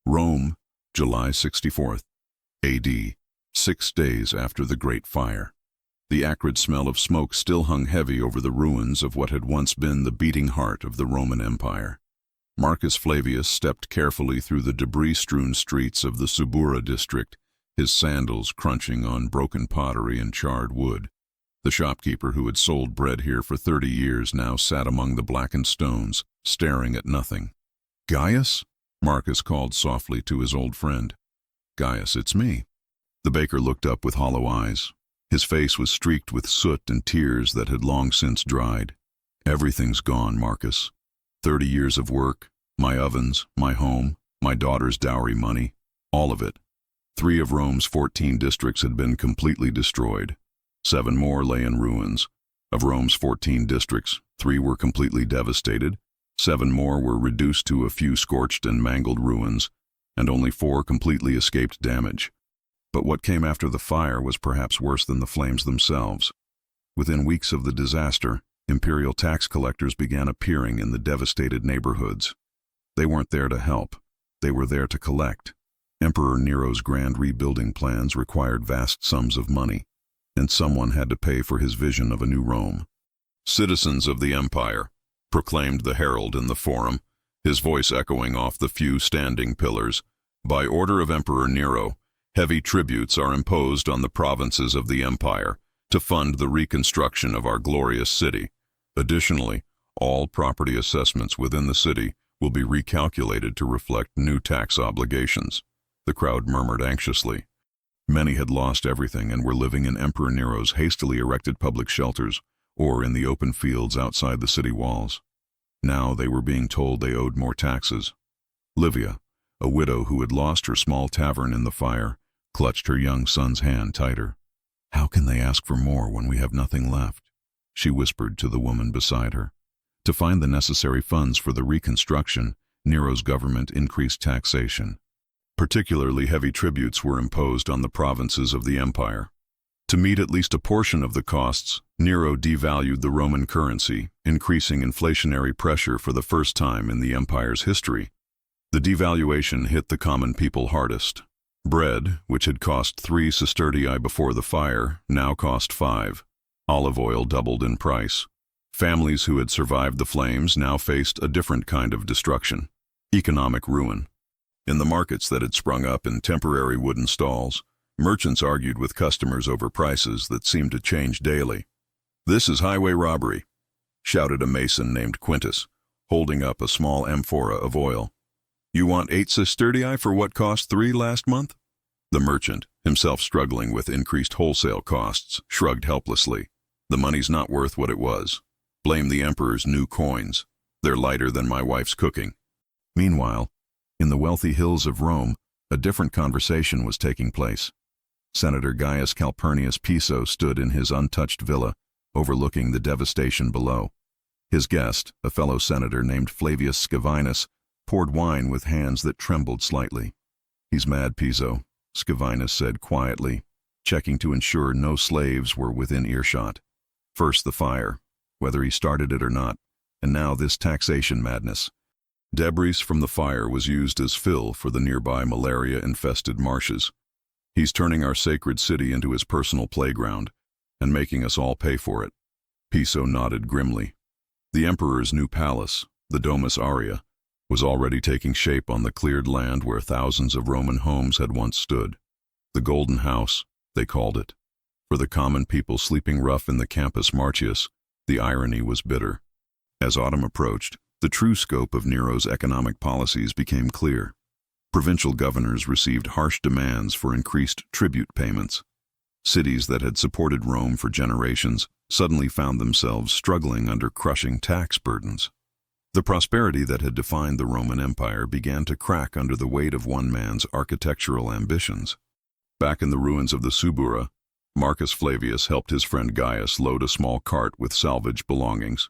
Rome, July 64th, A.D., 6 days after the Great Fire. The acrid smell of smoke still hung heavy over the ruins of what had once been the beating heart of the Roman Empire. Marcus Flavius stepped carefully through the debris-strewn streets of the Subura district, his sandals crunching on broken pottery and charred wood. The shopkeeper who had sold bread here for 30 years now sat among the blackened stones, staring at nothing. "Gaius?" Marcus called softly to his old friend. "Gaius, it's me." The baker looked up with hollow eyes. His face was streaked with soot and tears that had long since dried. "Everything's gone, Marcus. 30 years of work, my ovens, my home, my daughter's dowry money, all of it. 3 of Rome's 14 districts had been completely destroyed. 7 more lay in ruins. Of Rome's 14 districts, 3 were completely devastated, 7 more were reduced to a few scorched and mangled ruins, and only 4 completely escaped damage. But what came after the fire was perhaps worse than the flames themselves. Within weeks of the disaster, imperial tax collectors began appearing in the devastated neighborhoods. They weren't there to help. They were there to collect. Emperor Nero's grand rebuilding plans required vast sums of money, and someone had to pay for his vision of a new Rome. "Citizens of the Empire," proclaimed the herald in the forum, his voice echoing off the few standing pillars, "by order of Emperor Nero, heavy tributes are imposed on the provinces of the Empire to fund the reconstruction of our glorious city. Additionally, all property assessments within the city will be recalculated to reflect new tax obligations." The crowd murmured anxiously. Many had lost everything and were living in Emperor Nero's hastily erected public shelters or in the open fields outside the city walls. Now they were being told they owed more taxes. Livia, a widow who had lost her small tavern in the fire, clutched her young son's hand tighter. "How can they ask for more when we have nothing left?" she whispered to the woman beside her. To find the necessary funds for the reconstruction, Nero's government increased taxation. Particularly heavy tributes were imposed on the provinces of the empire. To meet at least a portion of the costs, Nero devalued the Roman currency, increasing inflationary pressure for the first time in the empire's history. The devaluation hit the common people hardest. Bread, which had cost 3 sestertii before the fire, now cost 5. Olive oil doubled in price. Families who had survived the flames now faced a different kind of destruction: economic ruin. In the markets that had sprung up in temporary wooden stalls, merchants argued with customers over prices that seemed to change daily. "This is highway robbery," shouted a mason named Quintus, holding up a small amphora of oil. "You want 8 sestertii for what cost 3 last month?" The merchant, himself struggling with increased wholesale costs, shrugged helplessly. "The money's not worth what it was. Blame the emperor's new coins. They're lighter than my wife's cooking." Meanwhile, in the wealthy hills of Rome, a different conversation was taking place. Senator Gaius Calpurnius Piso stood in his untouched villa, overlooking the devastation below. His guest, a fellow senator named Flavius Scaevinus, poured wine with hands that trembled slightly. "He's mad, Piso," Scaevinus said quietly, checking to ensure no slaves were within earshot. "First the fire, whether he started it or not, and now this taxation madness. Debris from the fire was used as fill for the nearby malaria-infested marshes. He's turning our sacred city into his personal playground and making us all pay for it." Piso nodded grimly. The emperor's new palace, the Domus Aurea, was already taking shape on the cleared land where thousands of Roman homes had once stood. The Golden House, they called it. For the common people sleeping rough in the Campus Martius, the irony was bitter. As autumn approached, the true scope of Nero's economic policies became clear. Provincial governors received harsh demands for increased tribute payments. Cities that had supported Rome for generations suddenly found themselves struggling under crushing tax burdens. The prosperity that had defined the Roman Empire began to crack under the weight of one man's architectural ambitions. Back in the ruins of the Subura, Marcus Flavius helped his friend Gaius load a small cart with salvaged belongings.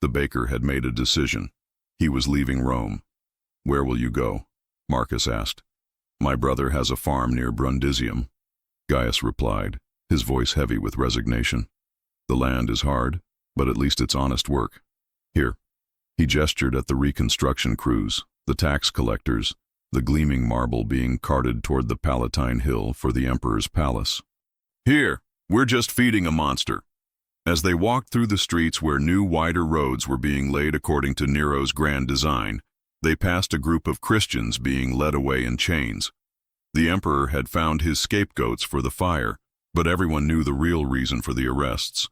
The baker had made a decision. He was leaving Rome. "Where will you go?" Marcus asked. "My brother has a farm near Brundisium," Gaius replied, his voice heavy with resignation. "The land is hard, but at least it's honest work. Here." He gestured at the reconstruction crews, the tax collectors, the gleaming marble being carted toward the Palatine Hill for the emperor's palace. "Here, we're just feeding a monster." As they walked through the streets where new, wider roads were being laid according to Nero's grand design, they passed a group of Christians being led away in chains. The emperor had found his scapegoats for the fire, but everyone knew the real reason for the arrests.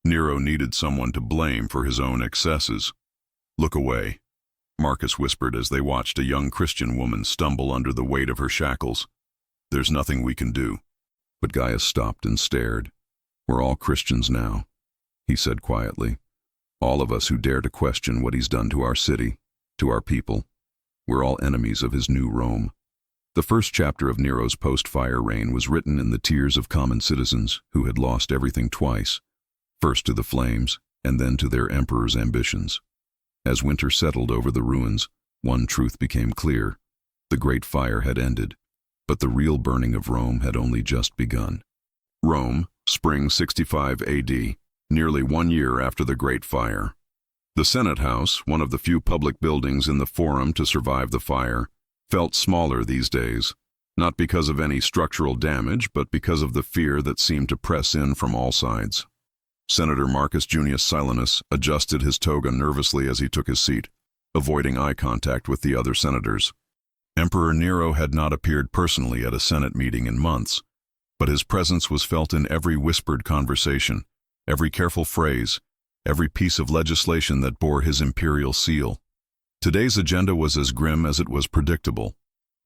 Nero needed someone to blame for his own excesses. "Look away," Marcus whispered as they watched a young Christian woman stumble under the weight of her shackles. "There's nothing we can do." But Gaius stopped and stared. "We're all Christians now," he said quietly. "All of us who dare to question what he's done to our city, to our people. We're all enemies of his new Rome." The first chapter of Nero's post-fire reign was written in the tears of common citizens who had lost everything twice, first to the flames and then to their emperor's ambitions. As winter settled over the ruins, one truth became clear. The great fire had ended, but the real burning of Rome had only just begun. Rome, spring 65 AD, nearly 1 year after the Great Fire. The Senate House, one of the few public buildings in the Forum to survive the fire, felt smaller these days, not because of any structural damage, but because of the fear that seemed to press in from all sides. Senator Marcus Junius Silanus adjusted his toga nervously as he took his seat, avoiding eye contact with the other senators. Emperor Nero had not appeared personally at a Senate meeting in months, but his presence was felt in every whispered conversation, every careful phrase, every piece of legislation that bore his imperial seal. Today's agenda was as grim as it was predictable.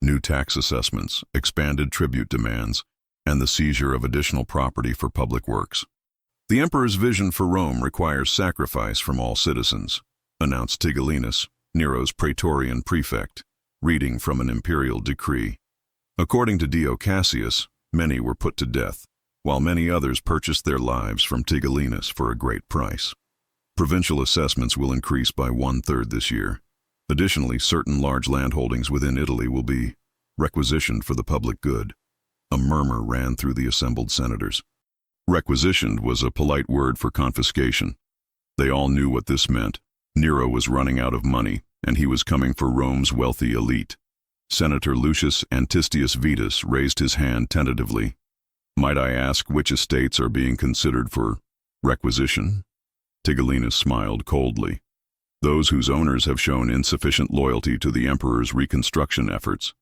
New tax assessments, expanded tribute demands, and the seizure of additional property for public works. "The emperor's vision for Rome requires sacrifice from all citizens," announced Tigellinus, Nero's praetorian prefect, reading from an imperial decree. According to Dio Cassius, many were put to death, while many others purchased their lives from Tigellinus for a great price. Provincial assessments will increase by 1/3 this year. Additionally, certain large landholdings within Italy will be requisitioned for the public good. A murmur ran through the assembled senators. Requisitioned was a polite word for confiscation. They all knew what this meant. Nero was running out of money, and he was coming for Rome's wealthy elite. Senator Lucius Antistius Vetus raised his hand tentatively. "Might I ask which estates are being considered for requisition?" Tigellinus smiled coldly. "Those whose owners have shown insufficient loyalty to the emperor's reconstruction efforts."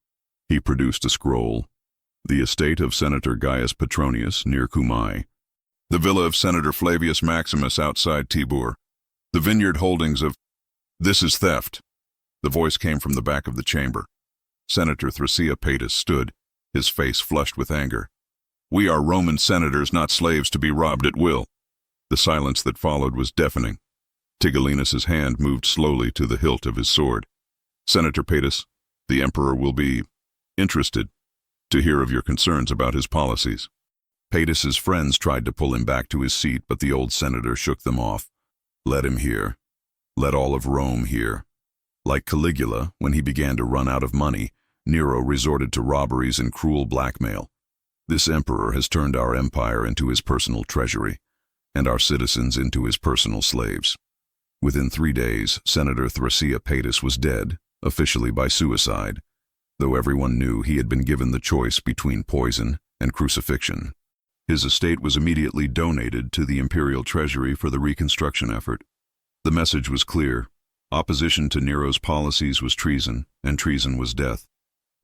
He produced a scroll. "The estate of Senator Gaius Petronius near Cumae. The villa of Senator Flavius Maximus outside Tibur. The vineyard holdings of—" "This is theft." The voice came from the back of the chamber. Senator Thrasea Paetus stood, his face flushed with anger. "We are Roman senators, not slaves to be robbed at will." The silence that followed was deafening. Tigellinus's hand moved slowly to the hilt of his sword. "Senator Paetus, the emperor will be interested to hear of your concerns about his policies." Paetus's friends tried to pull him back to his seat, but the old senator shook them off. "Let him hear. Let all of Rome hear." Like Caligula, when he began to run out of money, Nero resorted to robberies and cruel blackmail. This emperor has turned our empire into his personal treasury, and our citizens into his personal slaves. Within 3 days, Senator Thrasea Paetus was dead, officially by suicide, though everyone knew he had been given the choice between poison and crucifixion. His estate was immediately donated to the imperial treasury for the reconstruction effort. The message was clear. Opposition to Nero's policies was treason, and treason was death.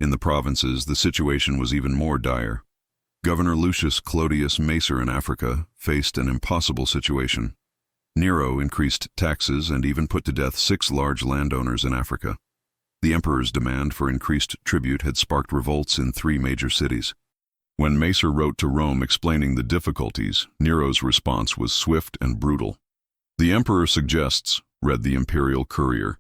In the provinces, the situation was even more dire. Governor Lucius Clodius Macer in Africa faced an impossible situation. Nero increased taxes and even put to death 6 large landowners in Africa. The emperor's demand for increased tribute had sparked revolts in 3 major cities. When Macer wrote to Rome explaining the difficulties, Nero's response was swift and brutal. "The emperor suggests," read the imperial courier,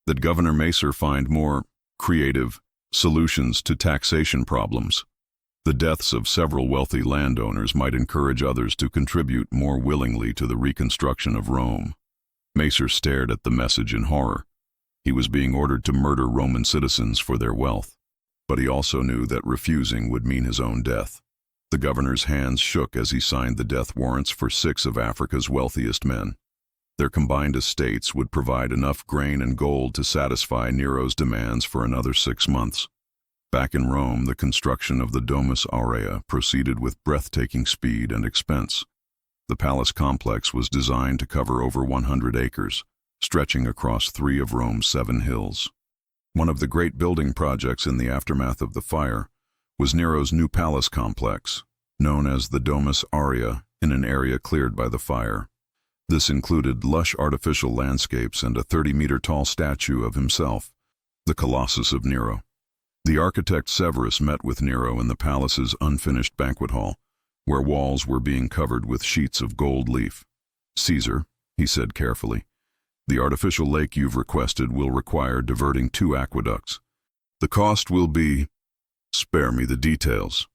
"that Governor Macer find more creative solutions to taxation problems. The deaths of several wealthy landowners might encourage others to contribute more willingly to the reconstruction of Rome." Macer stared at the message in horror. He was being ordered to murder Roman citizens for their wealth. But he also knew that refusing would mean his own death. The governor's hands shook as he signed the death warrants for 6 of Africa's wealthiest men. Their combined estates would provide enough grain and gold to satisfy Nero's demands for another 6 months. Back in Rome, the construction of the Domus Aurea proceeded with breathtaking speed and expense. The palace complex was designed to cover over 100 acres, stretching across 3 of Rome's 7 hills. One of the great building projects in the aftermath of the fire was Nero's new palace complex, known as the Domus Aurea, in an area cleared by the fire. This included lush artificial landscapes and a 30-meter-tall statue of himself, the Colossus of Nero. The architect Severus met with Nero in the palace's unfinished banquet hall, where walls were being covered with sheets of gold leaf. "Caesar," he said carefully, "the artificial lake you've requested will require diverting 2 aqueducts. The cost will be—" "Spare me the details."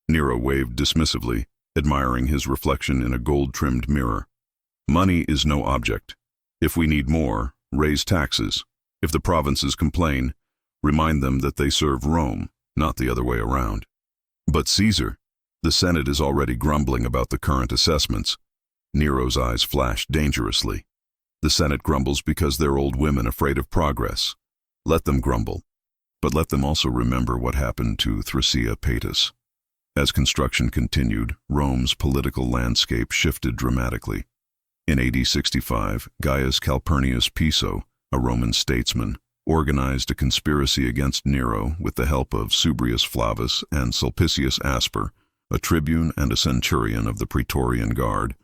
Nero waved dismissively, admiring his reflection in a gold-trimmed mirror. "Money is no object. If we need more, raise taxes. If the provinces complain, remind them that they serve Rome, not the other way around." "But Caesar, the Senate is already grumbling about the current assessments." Nero's eyes flashed dangerously. "The Senate grumbles because they're old women afraid of progress. Let them grumble. But let them also remember what happened to Thrasea Paetus." As construction continued, Rome's political landscape shifted dramatically. In AD 65, Gaius Calpurnius Piso, a Roman statesman, organized a conspiracy against Nero with the help of Subrius Flavus and Sulpicius Asper, a tribune and a centurion of the Praetorian Guard.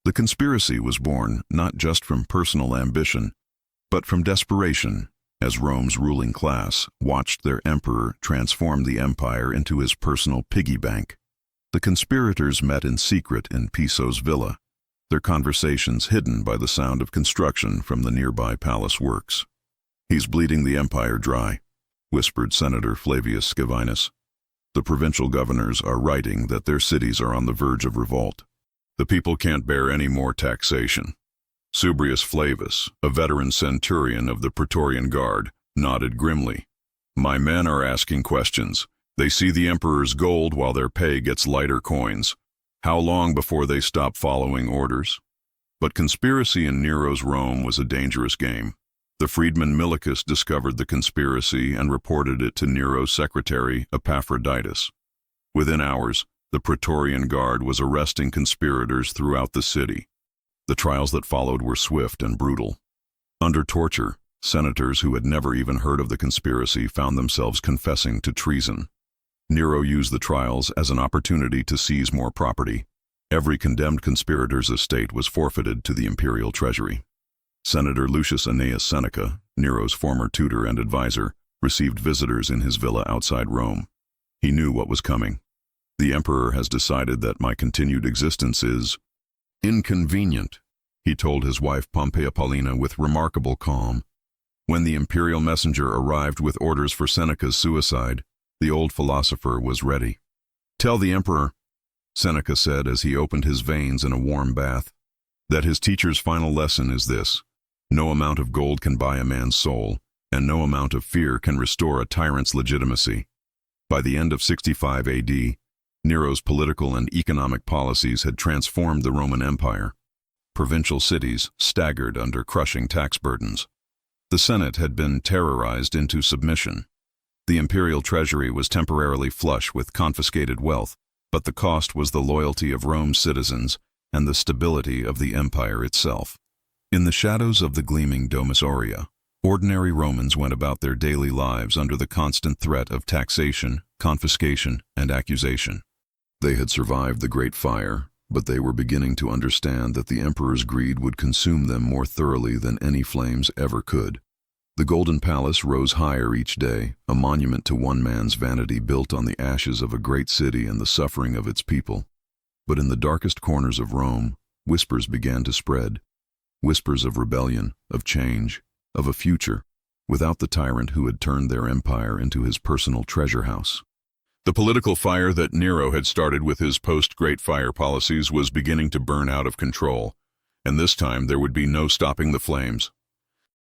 The conspiracy was born not just from personal ambition, but from desperation, as Rome's ruling class watched their emperor transform the empire into his personal piggy bank. The conspirators met in secret in Piso's villa, their conversations hidden by the sound of construction from the nearby palace works. "He's bleeding the empire dry," whispered Senator Flavius Scaevinus. "The provincial governors are writing that their cities are on the verge of revolt. The people can't bear any more taxation." Subrius Flavus, a veteran centurion of the Praetorian Guard, nodded grimly. "My men are asking questions. They see the emperor's gold while their pay gets lighter coins. How long before they stop following orders?" But conspiracy in Nero's Rome was a dangerous game. The freedman Milicus discovered the conspiracy and reported it to Nero's secretary, Epaphroditus. Within hours, the Praetorian Guard was arresting conspirators throughout the city. The trials that followed were swift and brutal. Under torture, senators who had never even heard of the conspiracy found themselves confessing to treason. Nero used the trials as an opportunity to seize more property. Every condemned conspirator's estate was forfeited to the imperial treasury. Senator Lucius Annaeus Seneca, Nero's former tutor and advisor, received visitors in his villa outside Rome. He knew what was coming. "The emperor has decided that my continued existence is inconvenient," he told his wife Pompeia Paulina with remarkable calm. When the imperial messenger arrived with orders for Seneca's suicide, the old philosopher was ready. "Tell the emperor," Seneca said as he opened his veins in a warm bath, "that his teacher's final lesson is this: no amount of gold can buy a man's soul, and no amount of fear can restore a tyrant's legitimacy." By the end of 65 AD, Nero's political and economic policies had transformed the Roman Empire. Provincial cities staggered under crushing tax burdens. The Senate had been terrorized into submission. The imperial treasury was temporarily flush with confiscated wealth, but the cost was the loyalty of Rome's citizens and the stability of the empire itself. In the shadows of the gleaming Domus Aurea, ordinary Romans went about their daily lives under the constant threat of taxation, confiscation, and accusation. They had survived the Great Fire, but they were beginning to understand that the emperor's greed would consume them more thoroughly than any flames ever could. The Golden Palace rose higher each day, a monument to one man's vanity built on the ashes of a great city and the suffering of its people. But in the darkest corners of Rome, whispers began to spread. Whispers of rebellion, of change, of a future, without the tyrant who had turned their empire into his personal treasure house. The political fire that Nero had started with his post-Great Fire policies was beginning to burn out of control, and this time there would be no stopping the flames.